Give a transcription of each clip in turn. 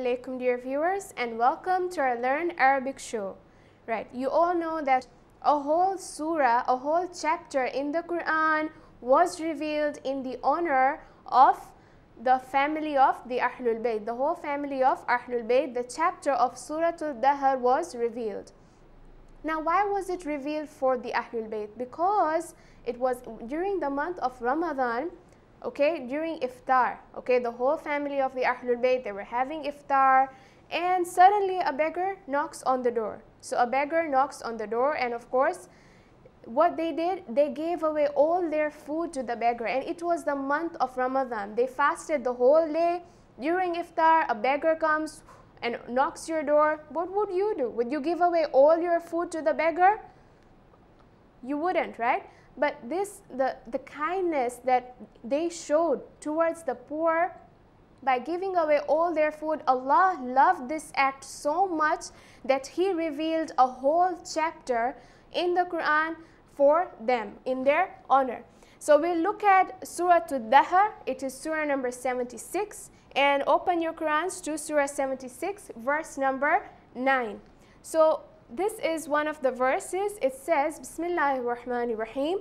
alaikum, dear viewers, and welcome to our Learn Arabic show. Right, you all know that a whole surah, a whole chapter in the Quran was revealed in the honor of the family of the Ahlul Bayt. The whole family of Ahlul Bayt, the chapter of Surah al-Dahr was revealed. Now, why was it revealed for the Ahlul Bayt? Because it was during the month of Ramadan, okay, during iftar, okay, the whole family of the Ahlul Bayt, they were having iftar, and suddenly a beggar knocks on the door. So a beggar knocks on the door, and of course, what they did, they gave away all their food to the beggar, and it was the month of Ramadan. They fasted the whole day. During iftar, a beggar comes and knocks your door. What would you do? Would you give away all your food to the beggar? You wouldn't, right? But the kindness that they showed towards the poor by giving away all their food, Allah loved this act so much that He revealed a whole chapter in the Quran for them, in their honor. So we'll look at Surah al-Dahr. It is Surah number 76. And open your Qurans to Surah 76, verse number 9. So this is one of the verses. It says, Bismillahir Rahmanir Rahim,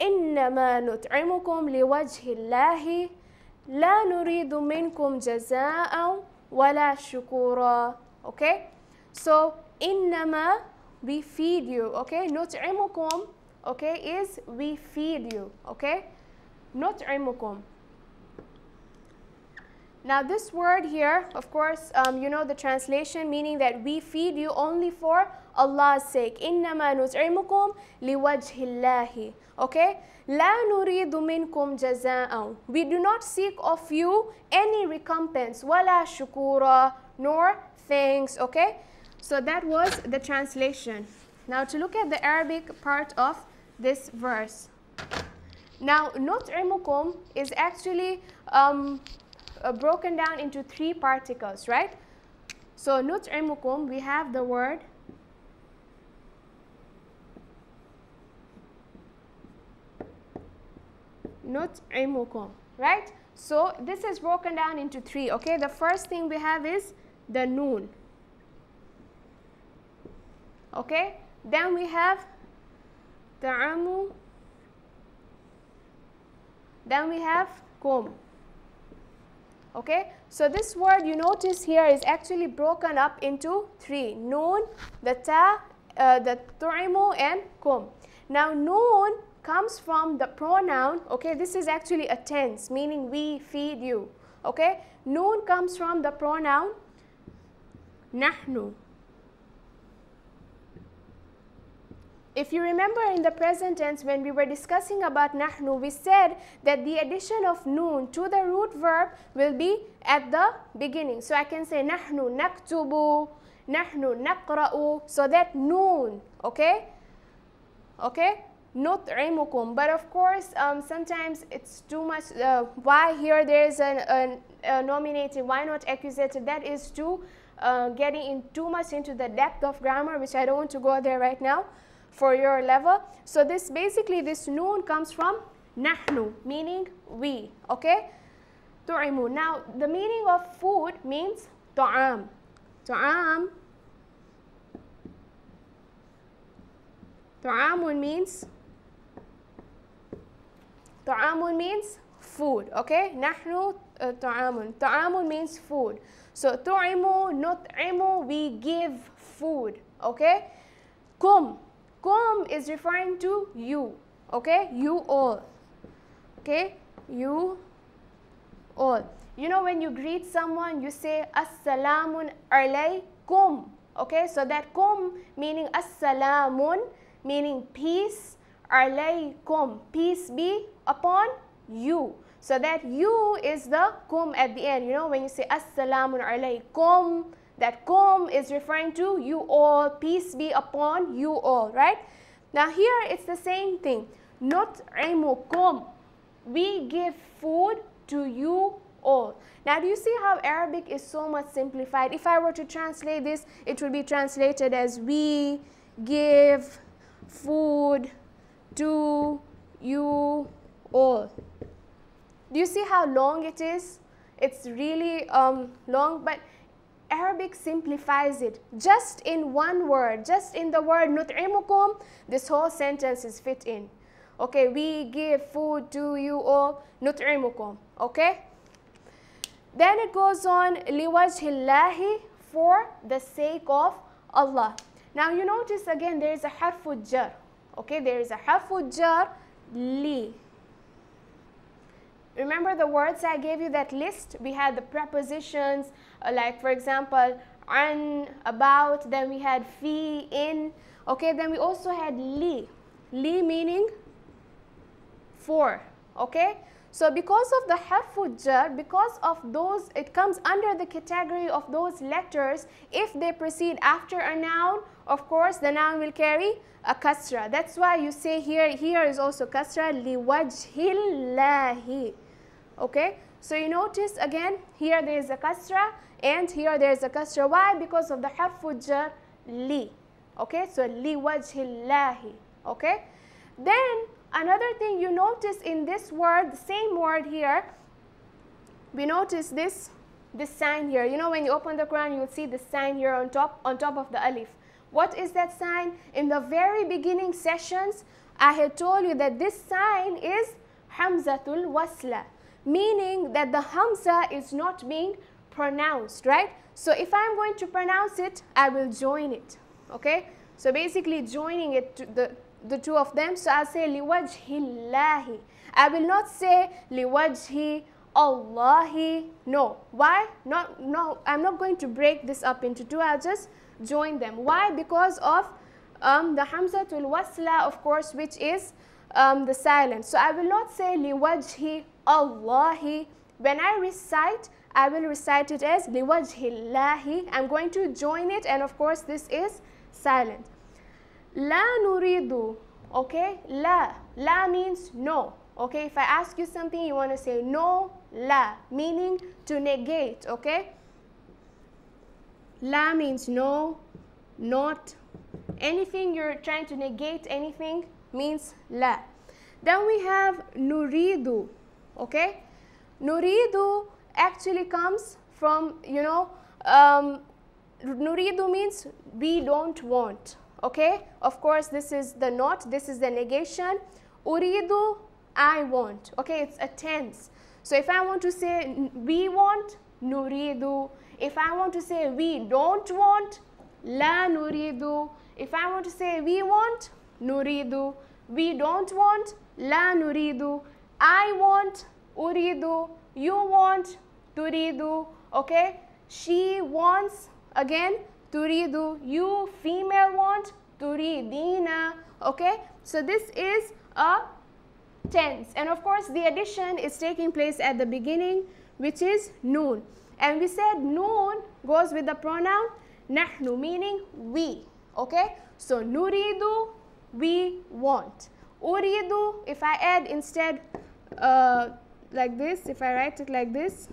إِنَّمَا نُطْعِمُكُمْ لِوَجْهِ اللَّهِ لَا نُرِيدُ مِنْكُمْ جَزَاءً وَلَا شُكُورًا. Okay? So, إِنَّمَا, we feed you. Okay? نُطْعِمُكُمْ, okay, is we feed you. Okay? نُطْعِمُكُمْ. Now this word here, of course, you know the translation, meaning that we feed you only for Allah's sake. إِنَّمَا نُطْعِمُكُمْ لِوَجْهِ اللَّهِ. Okay? لَا نُرِيدُ مِنْكُمْ جَزَاءً. We do not seek of you any recompense. وَلَا شُكُورًا, nor thanks. Okay? So that was the translation. Now to look at the Arabic part of this verse. Now نُطْعِمُكُمْ is actually broken down into three particles, right? So nut'imukum, we have the word nut'imukum, right? So this is broken down into three. Okay, the first thing we have is the noon. Okay, then we have ta'amu, then we have kum. Okay, so this word you notice here is actually broken up into three: noon, the ta, the tu'imu, and kum. Now noon comes from the pronoun. Okay, this is actually a tense, meaning we feed you. Okay, noon comes from the pronoun nahnu. If you remember in the present tense, when we were discussing about nahnu, we said that the addition of noon to the root verb will be at the beginning. So I can say nahnu naktubu, nahnu naqra'u, so that noon, okay? Okay? Nut'imukum. But of course, sometimes it's too much. Why here there is a nominative, why not accusative? That is too getting in too much into the depth of grammar, which I don't want to go there right now for your level. So this basically, this noon comes from nahnu, meaning we. Okay? Tu'imu. Now the meaning of food means ta'am. Ta'am. Ta'amun means food. Okay? Nahnu ta'amun. Ta'amun means food. So tu'imu, nut'imu, we give food. Okay? Kum. Kum is referring to you, okay? You all, okay? You all. You know when you greet someone, you say Assalamun alaykum, okay? So that kum meaning Assalamun, meaning peace, alaykum, peace be upon you. So that you is the kum at the end. You know when you say Assalamun alaykum, that kum is referring to you all, peace be upon you all, right? Now here it's the same thing. Nut'imukum, we give food to you all. Now do you see how Arabic is so much simplified? If I were to translate this, it would be translated as we give food to you all. Do you see how long it is? It's really long, but Arabic simplifies it just in one word, just in the word nut'imukum. This whole sentence is fit in. Okay, we give food to you all, nut'imukum. Okay. Then it goes on, liwajhillahi, for the sake of Allah. Now you notice again there is a harful jar. Okay, there is a harful jar, li. Remember the words I gave you, that list? We had the prepositions, like for example, an, about, then we had fi, in. Okay, then we also had li. Li meaning for. Okay, so because of the harful jar, because of those, it comes under the category of those letters. If they proceed after a noun, of course the noun will carry a kasra. That's why you say here is also kasra, liwajhillahi. Okay, so you notice again, here there is a kasra and here there is a kasra. Why? Because of the harful jar, li. Okay, so liwajhillahi. Okay, then another thing you notice in this word, the same word here, we notice this sign here. You know, when you open the Quran, you will see the sign here on top of the alif. What is that sign? In the very beginning sessions, I had told you that this sign is hamzatul wasla, meaning that the hamza is not being pronounced, right? So if I'm going to pronounce it, I will join it. Okay, so basically joining it to the two of them. So I'll say liwajhillahi. I will not say liwajhi Allahi. No. Why? No, I'm not going to break this up into two. I'll just join them. Why? Because of the hamzatul wasla, of course, which is the silent. So I will not say liwajhi Allahi. When I recite, I will recite it as liwajhillahi. I'm going to join it, and of course this is silent. La nuridu. Okay, la means no. Okay, if I ask you something, you want to say no, la, meaning to negate. Okay, la means no, not. Anything you're trying to negate, anything means la. Then we have nuridu. Okay, nuridu actually comes from, you know, nuridu means we don't want. Okay, of course this is the not, this is the negation. Uridu, I want. Okay, it's a tense. So if I want to say we want, nuridu. If I want to say we don't want, la nuridu. If I want to say we want, nuridu. We don't want, la nuridu. I want, uridu. You want, turidu. Okay, she wants, again, turidu. You female want, turidina. Okay, so this is a tense, and of course the addition is taking place at the beginning, which is noon, and we said noon goes with the pronoun nahnu, meaning we. Okay, so nuridu, we want. Uridu, if I add instead like this, if I write it like this,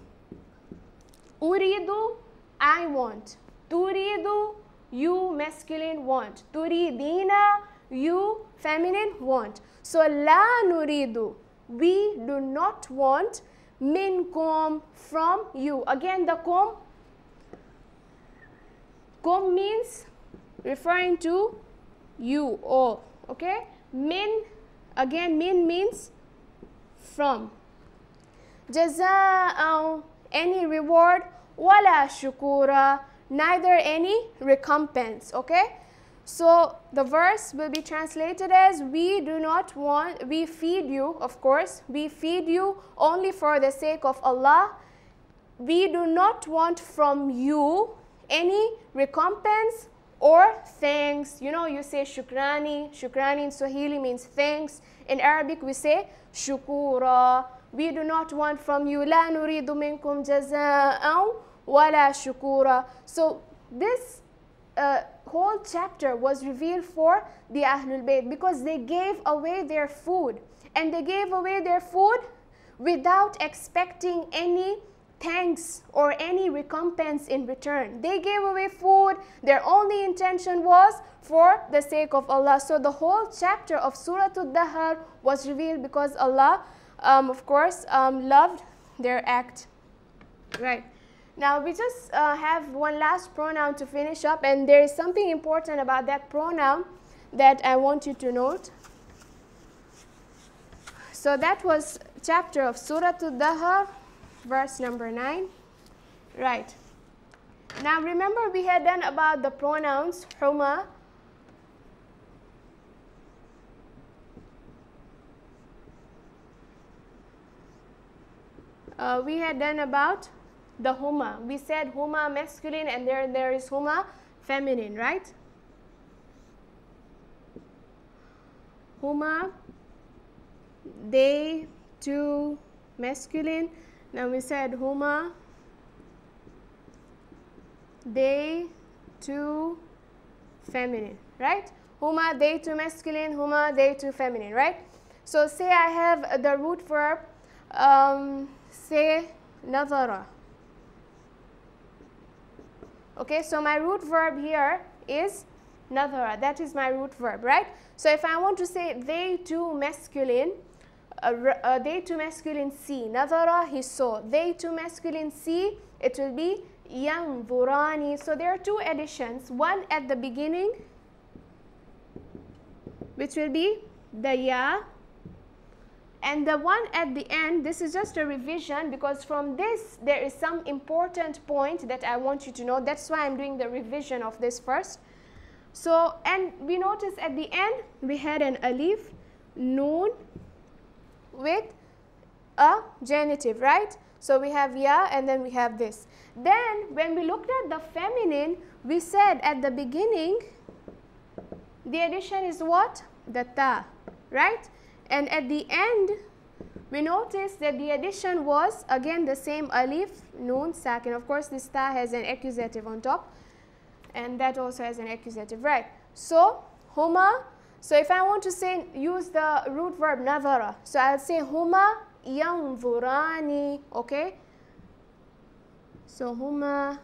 uridu, I want. Turidu, you masculine want. Turidina, you feminine want. So la nuridu, we do not want, minkum, from you. Again the kum means referring to you all. Okay, min, again min means from. Jaza'an, any reward. Wala shukura, neither any recompense. Okay, so the verse will be translated as we do not want, we feed you, of course, we feed you only for the sake of Allah. We do not want from you any recompense or thanks. You know, you say shukrani. Shukrani in Swahili means thanks. In Arabic we say shukura. We do not want from you, la nuridu minkum jaza'an wala shukura. So this whole chapter was revealed for the Ahlul Bayt because they gave away their food, and they gave away their food without expecting any thanks or any recompense in return. They gave away food. Their only intention was for the sake of Allah. So the whole chapter of Surah al-Dahr was revealed because Allah, of course, loved their act. Right. Now we just have one last pronoun to finish up, and there is something important about that pronoun that I want you to note. So that was chapter of Surah al-Dahr, verse number 9. Right. Now remember we had done about the pronouns Huma, we had done about the Huma. We said Huma masculine and there is Huma feminine, right? Huma, they two masculine. Now we said Huma, they two feminine, right? Huma, they two masculine, Huma, they two feminine, right? So say I have the root verb, say nazara. Okay, so my root verb here is nazara. That is my root verb, right? So if I want to say they two masculine see, nazara, he saw. They two masculine see, it will be yanzurani. So there are two additions, one at the beginning, which will be the ya, and the one at the end. This is just a revision, because from this there is some important point that I want you to know. That's why I'm doing the revision of this first. So, and we notice at the end we had an alif, noon with a genitive, right? So we have ya and then we have this. Then when we looked at the feminine, we said at the beginning the addition is what? The ta, right? And at the end we noticed that the addition was again the same alif, noon, sakin. Of course this ta has an accusative on top, and that also has an accusative, right? So Huma, so if I want to say, use the root verb nazara, so I'll say Huma yanzurani, okay? So Huma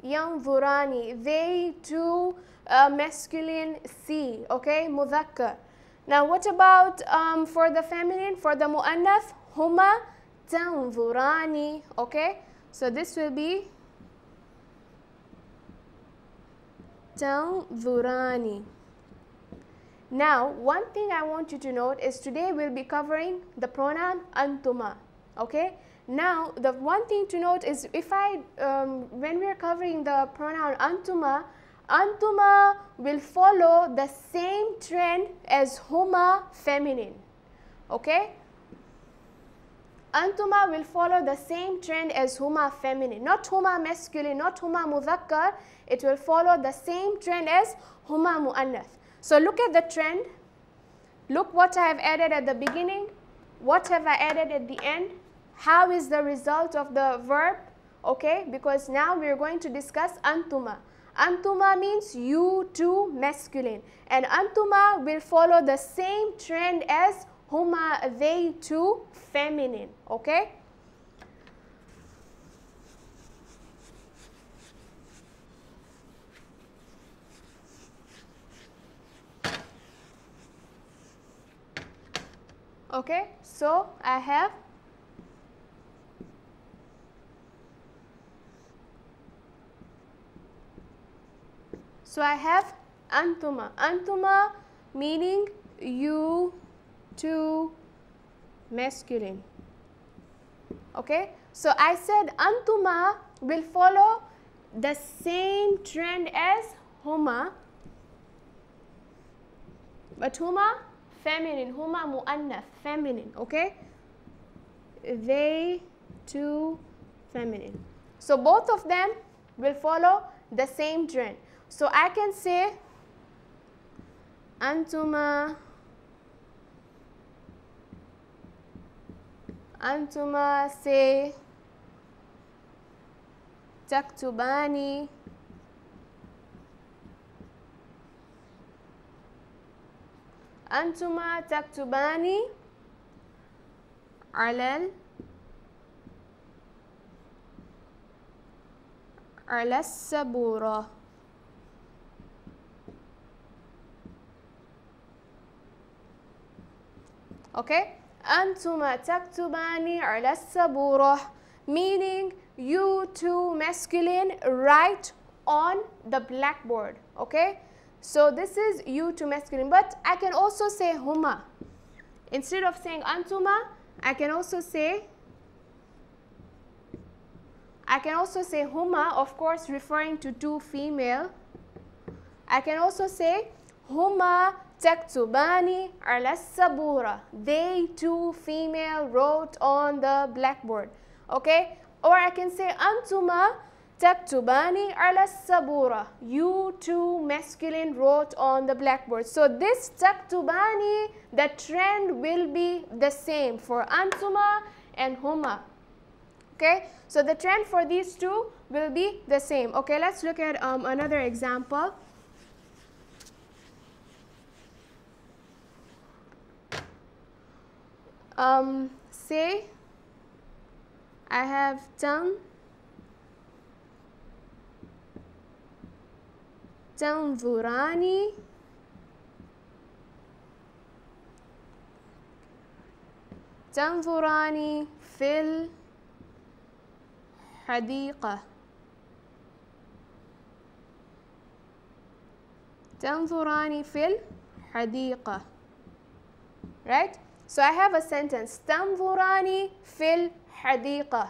yanzurani, they two masculine see, okay, mudhakkar. Now what about for the feminine, for the muannath? Huma tanzurani, okay? So this will be tanzurani. Now one thing I want you to note is today we'll be covering the pronoun antuma, okay? Now the one thing to note is if I when we are covering the pronoun antuma, antuma will follow the same trend as Huma feminine, okay? Antuma will follow the same trend as Huma feminine, not Huma masculine, not Huma mudhakkar. It will follow the same trend as Huma muannath. So look at the trend. Look what I have added at the beginning. What have I added at the end? How is the result of the verb? Okay, because now we are going to discuss antuma. Antuma means you two masculine, and antuma will follow the same trend as Huma, they two feminine, okay? Okay, so I have antuma. Antuma meaning you two masculine. Okay, so I said antuma will follow the same trend as Huma, but Huma feminine, Huma muannath, feminine, okay? They two feminine. So both of them will follow the same trend. So I can say antuma say taktubani, antuma taktubani ala sabura. Okay, Antuma taktubani ala saburah, meaning you two masculine write on the blackboard. Okay, so this is you two masculine, but I can also say Huma. Instead of saying Antuma, I can also say Huma, of course referring to two female. I can also say Huma taktubani ala sabura. They two female wrote on the blackboard. Okay? Or I can say Antuma taktubani ala sabura. You two masculine wrote on the blackboard. So this taktubani, the trend will be the same for Antuma and Huma. Okay? So the trend for these two will be the same. Okay, let's look at another example. Say I have تنظراني في الحديقة. تنظراني في الحديقة. Right? So I have a sentence, تنظراني في الحديقة.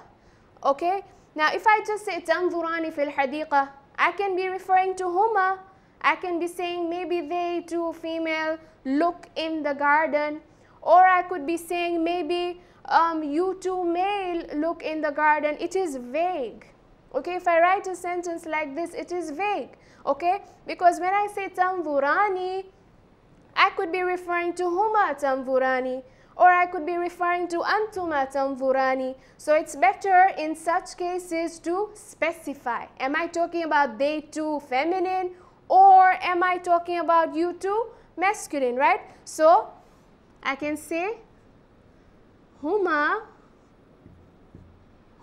Okay? Now if I just say تنظراني في الحديقة, I can be referring to Huma. I can be saying maybe they two female look in the garden. Or I could be saying maybe you two male look in the garden. It is vague. Okay, if I write a sentence like this, it is vague. Okay, because when I say تنظراني, I could be referring to Huma تنظراني, or I could be referring to Antuma تنظراني. So it's better in such cases to specify. Am I talking about they two feminine, or am I talking about you two masculine, right? So I can say Huma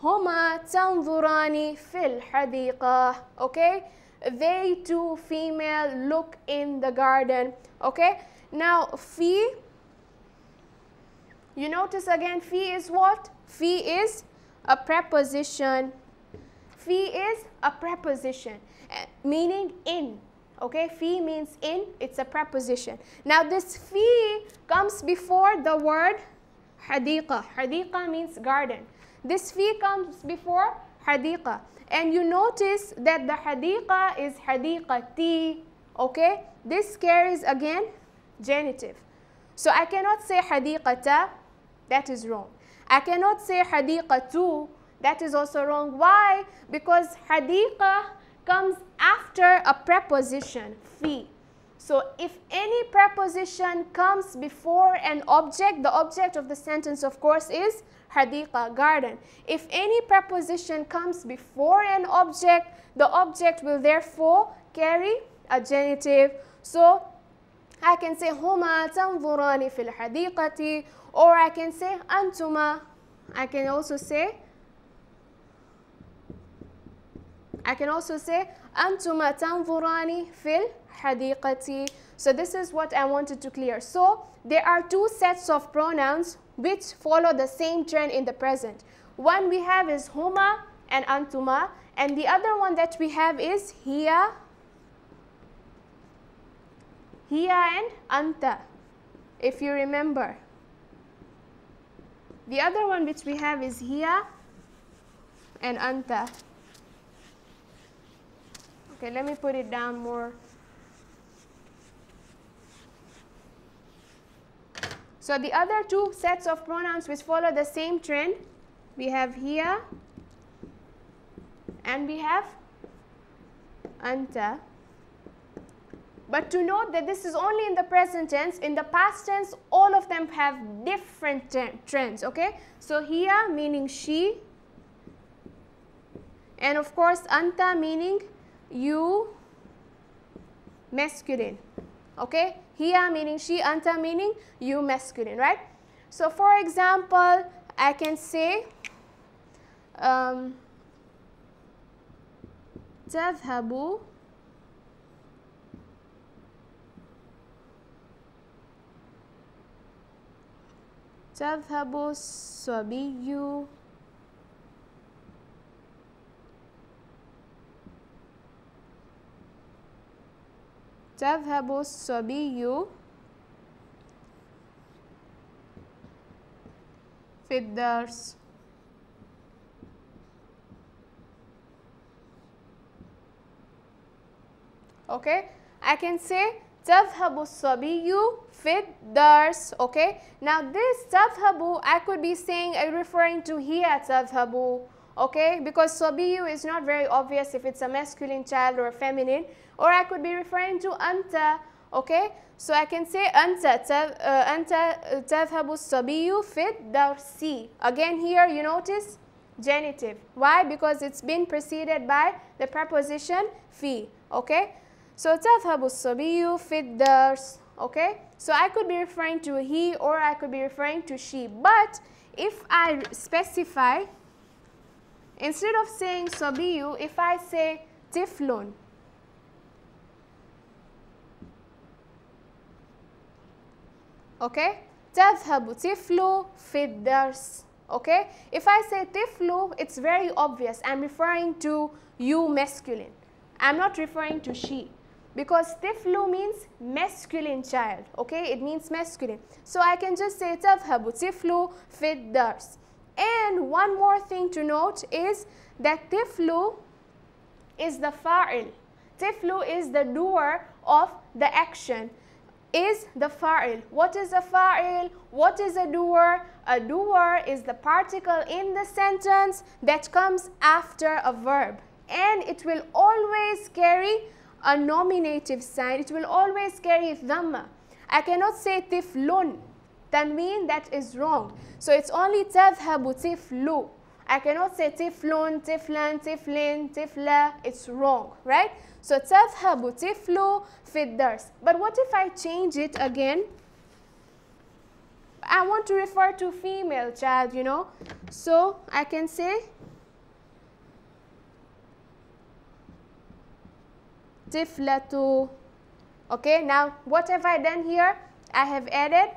تنظراني في الحديقة. Okay, they two female look in the garden. Okay, now fi, you notice again, fi is what? Fi is a preposition. Fi is a preposition, meaning in. Okay, fi means in, it's a preposition. Now this fi comes before the word hadiqa. Hadiqa means garden. This fi comes before hadiqa. And you notice that the hadiqa is hadiqati. Okay, this carries again genitive. So I cannot say hadiqata, that is wrong. I cannot say hadiqatu, that is also wrong. Why? Because hadiqa comes after a preposition, fi. So if any preposition comes before an object, the object of the sentence of course is hadiqa, garden. If any preposition comes before an object, the object will therefore carry a genitive. So I can say Huma تنظران في الحديقة, or I can say Antuma. I can also say Antuma تنظران في الحديقة. So this is what I wanted to clear. So there are two sets of pronouns which follow the same trend in the present. One we have is Huma and Antuma, and the other one that we have is hiya and anta, if you remember. The other one which we have is hiya and anta. Okay, let me put it down more. So the other two sets of pronouns which follow the same trend, we have hiya and we have anta. But to note that this is only in the present tense. In the past tense, all of them have different trends, okay? So hiya meaning she, and of course anta meaning you, masculine. Okay, hiya meaning she, anta meaning you, masculine, right? So for example, I can say تذهب تذهب الصبي تذهب الصبي في الدرس. Okay, I can say تذهب الصبي في الدرس. Okay, now this تذهب, I could be saying, referring to هي تذهب. Okay, because صبي is not very obvious if it's a masculine child or feminine, or I could be referring to أنت. Okay, so I can say أنت تذهب الصبي في الدرس. Again here you notice genitive. Why? Because it's been preceded by the preposition في. Okay, so تذهب الصبي في الدرس. Okay, so I could be referring to he or I could be referring to she. But if I specify, instead of saying صبي, if I say طفل, okay, تذهب طفل في الدرس. Okay, if I say طفل, it's very obvious. I'm referring to you masculine. I'm not referring to she, because طفل means masculine child. Okay, it means masculine. So I can just say تذهب طفل في الدرس. And one more thing to note is that طفل is the fa'il. طفل is the doer of the action. Is the fa'il. What is a fa'il? What is a doer? A doer is the particle in the sentence that comes after a verb, and it will always carry a nominative sign. It will always carry dhamma. I cannot say طفل, tanween, that is wrong. So it's only تذهب طفل. I cannot say طفل, طفلا, طفلين, طفلة. It's wrong, right? So تذهب طفل في الدرس. But what if I change it again? I want to refer to female child, you know. So I can say طفلة. Okay, now what have I done here? I have added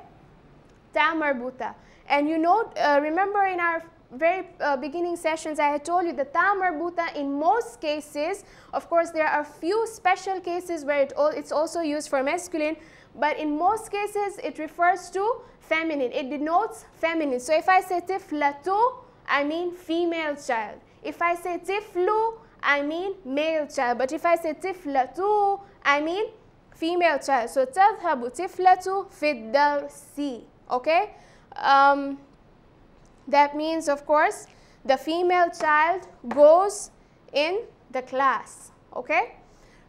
ta marbuta. And you know, remember in our very beginning sessions, I had told you that ta marbuta in most cases, of course there are a few special cases where it's also used for masculine, but in most cases it refers to feminine. It denotes feminine. So if I say tiflatu, I mean female child. If I say tiflu, I mean male child. But if I say tiflatu, I mean female child. So تذهب طفلة في الدرس. Okay? That means, of course, the female child goes in the class. Okay?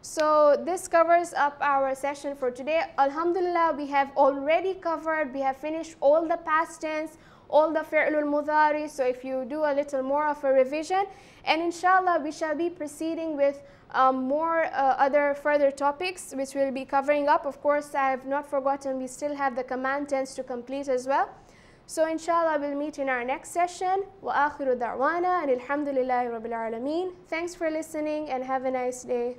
So this covers up our session for today. Alhamdulillah, we have already covered, we have finished all the past tense, all the fi'lul mudari. So if you do a little more of a revision, and inshallah we shall be proceeding with more other further topics which we'll be covering up. Of course, I have not forgotten, we still have the command tense to complete as well. So inshallah we'll meet in our next session. Wa akhiru da'wana and alhamdulillahi rabbil alameen. Thanks for listening and have a nice day.